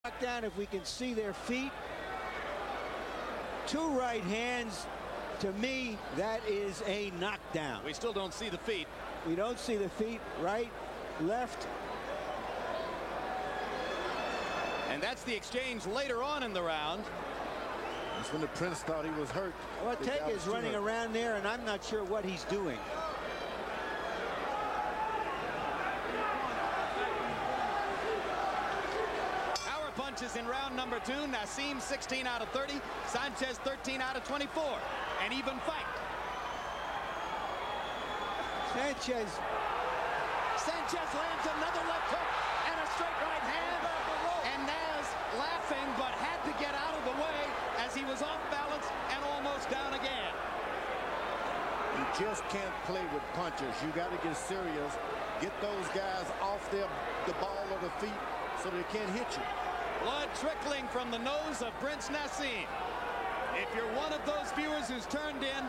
Knockdown, if we can see their feet. Two right hands. To me, that is a knockdown. We still don't see the feet. We don't see the feet. Right, left. And that's the exchange later on in the round. That's when the Prince thought he was hurt. Ortega is running around there, and I'm not sure what he's doing. Power punches in round number 2. Naseem 16 out of 30. Sanchez 13 out of 24. An even fight. Sanchez lands another left hook and a straight right hand. And Naz laughing, but had to get out of the way as he was off balance and almost down again. You just can't play with punchers. You got to get serious. Get those guys off the ball or the feet so they can't hit you. Blood trickling from the nose of Prince Naseem. If you're one of those viewers who's tuned in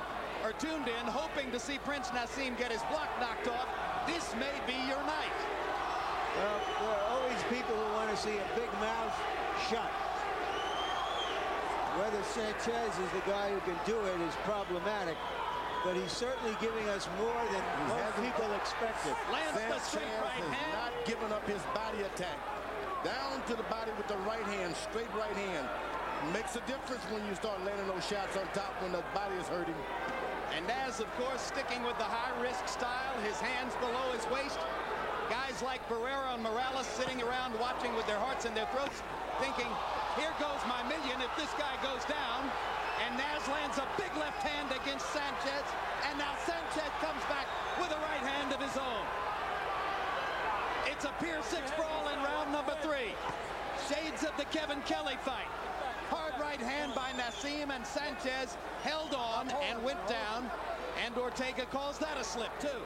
hoping to see Prince Naseem get his block knocked off, this may be your night. Well, there are always people who want to see a big mouth shut. Whether Sanchez is the guy who can do it is problematic, but he's certainly giving us more than most people expected. Lands the straight right hand. Not giving up his body attack. Down to the body with the right hand, straight right hand. Makes a difference when you start landing those shots on top when the body is hurting. And Naz, of course, sticking with the high-risk style, his hands below his waist. Guys like Barrera and Morales sitting around watching with their hearts in their throats, thinking, here goes my million if this guy goes down. And Naz lands a big left hand against Sanchez. And now Sanchez comes back with a right hand of his own. It's a Pier 6 brawl in round number 3. Shades of the Kevin Kelly fight. Hard right hand by Naseem, and Sanchez held on and went down. And Ortega calls that a slip, too.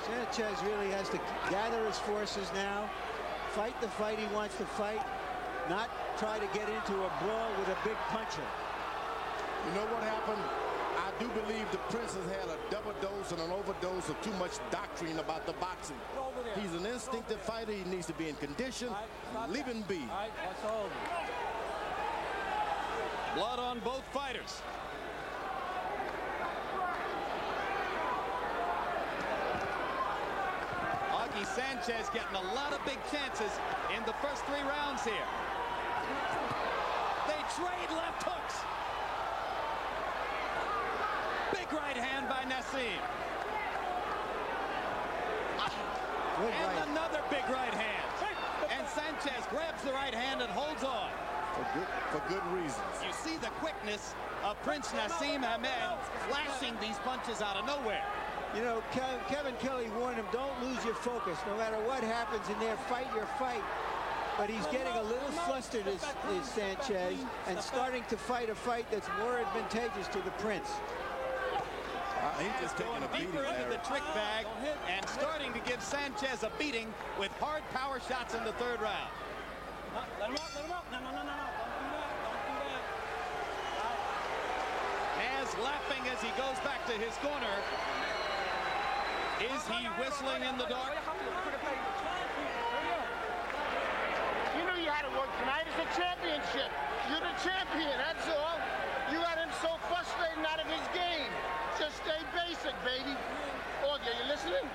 Sanchez really has to gather his forces now, fight the fight he wants to fight, not try to get into a brawl with a big puncher. You know what happened? I do believe the Prince has had a double dose and an overdose of too much doctrine about the boxing. He's an instinctive fighter. He needs to be in condition. Leave him be. Blood on both fighters. Augie Sanchez getting a lot of big chances in the first 3 rounds here. They trade left hooks. Big right hand by Naseem. And another big right hand. And Sanchez grabs the right hand and holds on. For good reasons. You see the quickness of Prince Naseem Hamed flashing these punches out of nowhere. You know, Kevin Kelly warned him, don't lose your focus. No matter what happens in there, fight your fight. But he's getting a little flustered, is Sanchez, and starting to fight a fight that's more advantageous to the Prince. He's just going deeper into the trick bag and starting to give Sanchez a beating with hard power shots in the 3rd round. Let him up. No, don't do that. Naz laughing as he goes back to his corner. Is he whistling in the dark? You knew you had to work tonight. It's a championship. You're the champion, that's all. You got him so frustrated out of his game. Just stay basic, baby. Augie, you listening?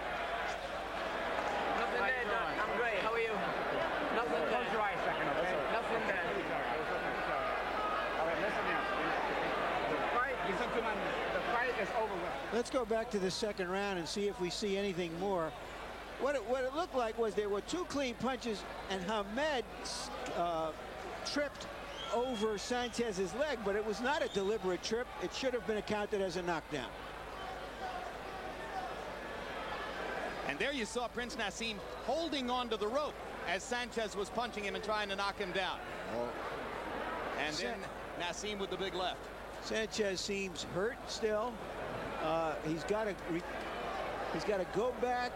Nothing there, Doc. I'm great. How are you? Nothing there. Close your eyes a second, okay? Nothing there. All right, listen now. The fight is over with. Let's go back to the 2nd round and see if we see anything more. What it looked like was there were 2 clean punches, and Hamed tripped over Sanchez's leg, but it was not a deliberate trip. It should have been accounted as a knockdown. And there you saw Prince Naseem holding on to the rope as Sanchez was punching him and trying to knock him down. And then Naseem with the big left. Sanchez seems hurt still. He's got to go back,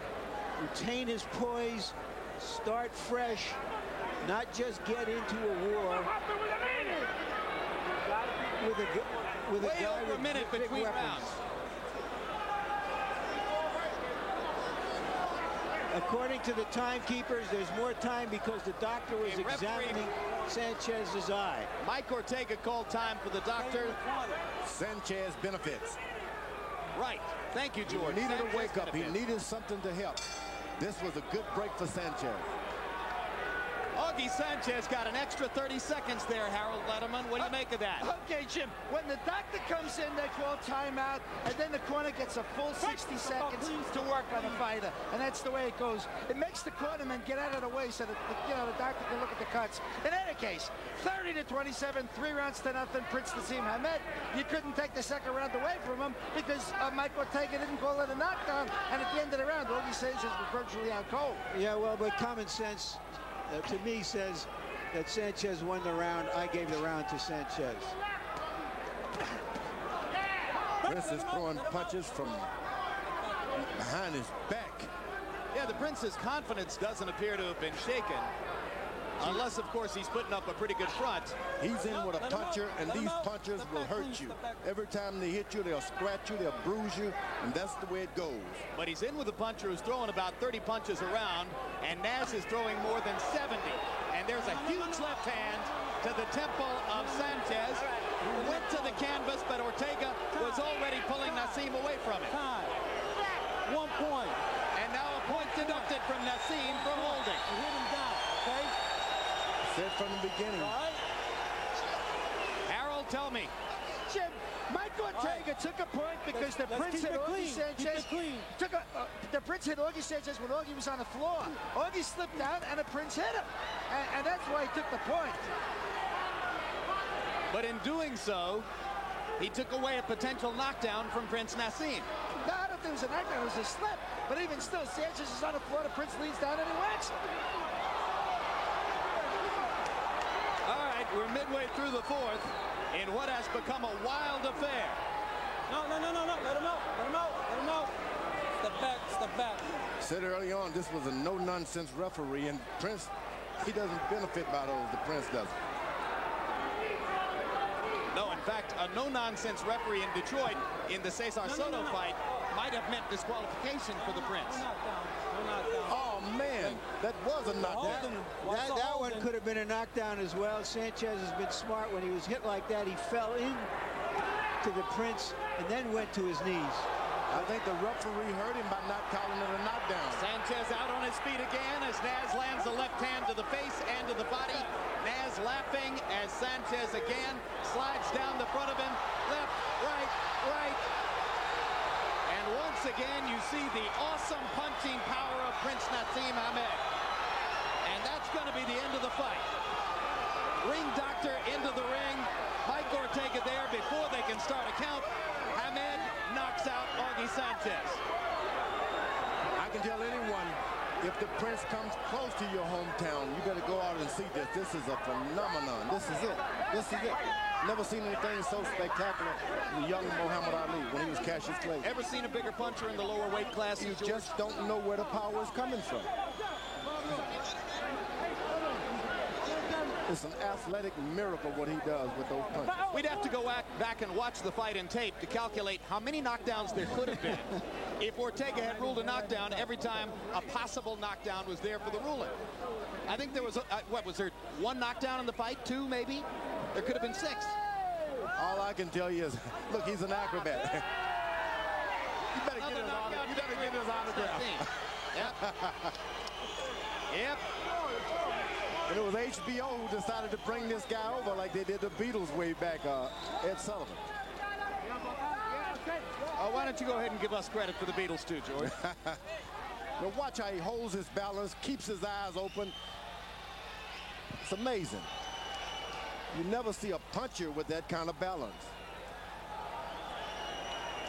retain his poise, start fresh, not just get into a war with a Way guy over with a minute big between weapons. rounds. According to the timekeepers, there's more time because the doctor was A referee examining Sanchez's eye. Mike Ortega called time for the doctor. Sanchez benefits. Right. Thank you, George. He needed Sanchez a wake up. He benefits. needed something to help. This was a good break for Sanchez. Augie Sanchez got an extra 30 seconds there, Harold Letterman. What do you make of that? Okay, Jim, when the doctor comes in, they call timeout, and then the corner gets a full 60 seconds to work on the fighter, and that's the way it goes. It makes the cornerman get out of the way so that the doctor can look at the cuts. In any case, 30-27, 3 rounds to nothing. Prince Naseem Hamed. You couldn't take the second round away from him because Mike Ortega didn't call it a knockdown, and at the end of the round, Augie Sanchez was virtually out cold. Yeah, well, but common sense to me says that Sanchez won the round. I gave the round to Sanchez. Prince is throwing punches from behind his back. Yeah, the Prince's confidence doesn't appear to have been shaken. Unless, of course, he's putting up a pretty good front. He's in with a puncher, and these punchers will hurt you. Every time they hit you, they'll scratch you, they'll bruise you, and that's the way it goes. But he's in with a puncher who's throwing about 30 punches around, and Naz is throwing more than 70. And there's a huge left hand to the temple of Sanchez, who went to the canvas, but Ortega was already pulling Naseem away from it. 1 point. And now a point deducted from Naseem for holding. Hit him down, okay? Said from the beginning. Harold, tell me. Jim, Mike Ortega took a point because the Prince hit Augie Sanchez. The Prince hit Augie Sanchez when Augie was on the floor. Augie slipped down and the Prince hit him. And that's why he took the point. But in doing so, he took away a potential knockdown from Prince Naseem. No, I don't think it was a knockdown, it was a slip. But even still, Sanchez is on the floor, the Prince leans down and he whacks him. All right, we're midway through the fourth in what has become a wild affair. No. Let him out. Let him out. Step back. Step back. Said early on, this was a no-nonsense referee, and Prince, he doesn't benefit by those. The Prince doesn't. No, in fact, a no-nonsense referee in Detroit in the Cesar Soto fight might have meant disqualification for the Prince. Oh, man, that was a knockdown. That one could have been a knockdown as well. Sanchez has been smart. When he was hit like that, he fell in to the Prince and then went to his knees. I think the referee hurt him by not calling it a knockdown. Sanchez out on his feet again as Naz lands a left hand to the face and to the body. Naz laughing as Sanchez again slides down the front of him. Left, right. And once again, you see the awesome punching power of Prince Naseem Hamed. And that's going to be the end of the fight. Ring doctor into the ring. Mike Ortega there before they can start a count. Hamed knocks out Augie Sanchez. I can tell anyone, if the Prince comes close to your hometown, you better go out and see this. This is a phenomenon. This is it. Never seen anything so spectacular as the young Muhammad Ali when he was Cassius Clay. Ever seen a bigger puncher in the lower weight class? You just don't know where the power is coming from. It's an athletic miracle what he does with those punches. We'd have to go back and watch the fight in tape to calculate how many knockdowns there could have been if Ortega had ruled a knockdown every time a possible knockdown was there for the ruling. I think there was, what was there, 1 knockdown in the fight? 2 maybe? There could have been 6. All I can tell you is, look, he's an acrobat. You better get his autograph. Yep. And it was HBO who decided to bring this guy over like they did the Beatles way back, Ed Sullivan. Why don't you go ahead and give us credit for the Beatles too, George? Now watch how he holds his balance, keeps his eyes open. It's amazing. You never see a puncher with that kind of balance.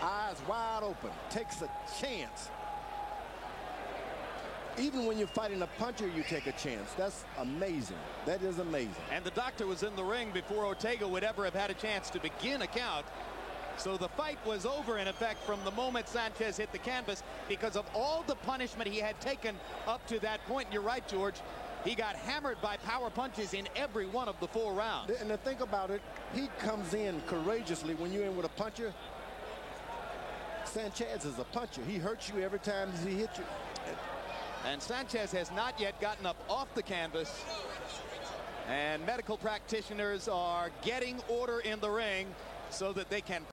Eyes wide open, takes a chance. Even when you're fighting a puncher, you take a chance. That's amazing. That is amazing. And the doctor was in the ring before Ortega would ever have had a chance to begin a count. So the fight was over, in effect, from the moment Sanchez hit the canvas because of all the punishment he had taken up to that point. You're right, George. He got hammered by power punches in every one of the 4 rounds. And to think about it, he comes in courageously when you're in with a puncher. Sanchez is a puncher. He hurts you every time he hits you. And Sanchez has not yet gotten up off the canvas. And medical practitioners are getting order in the ring so that they can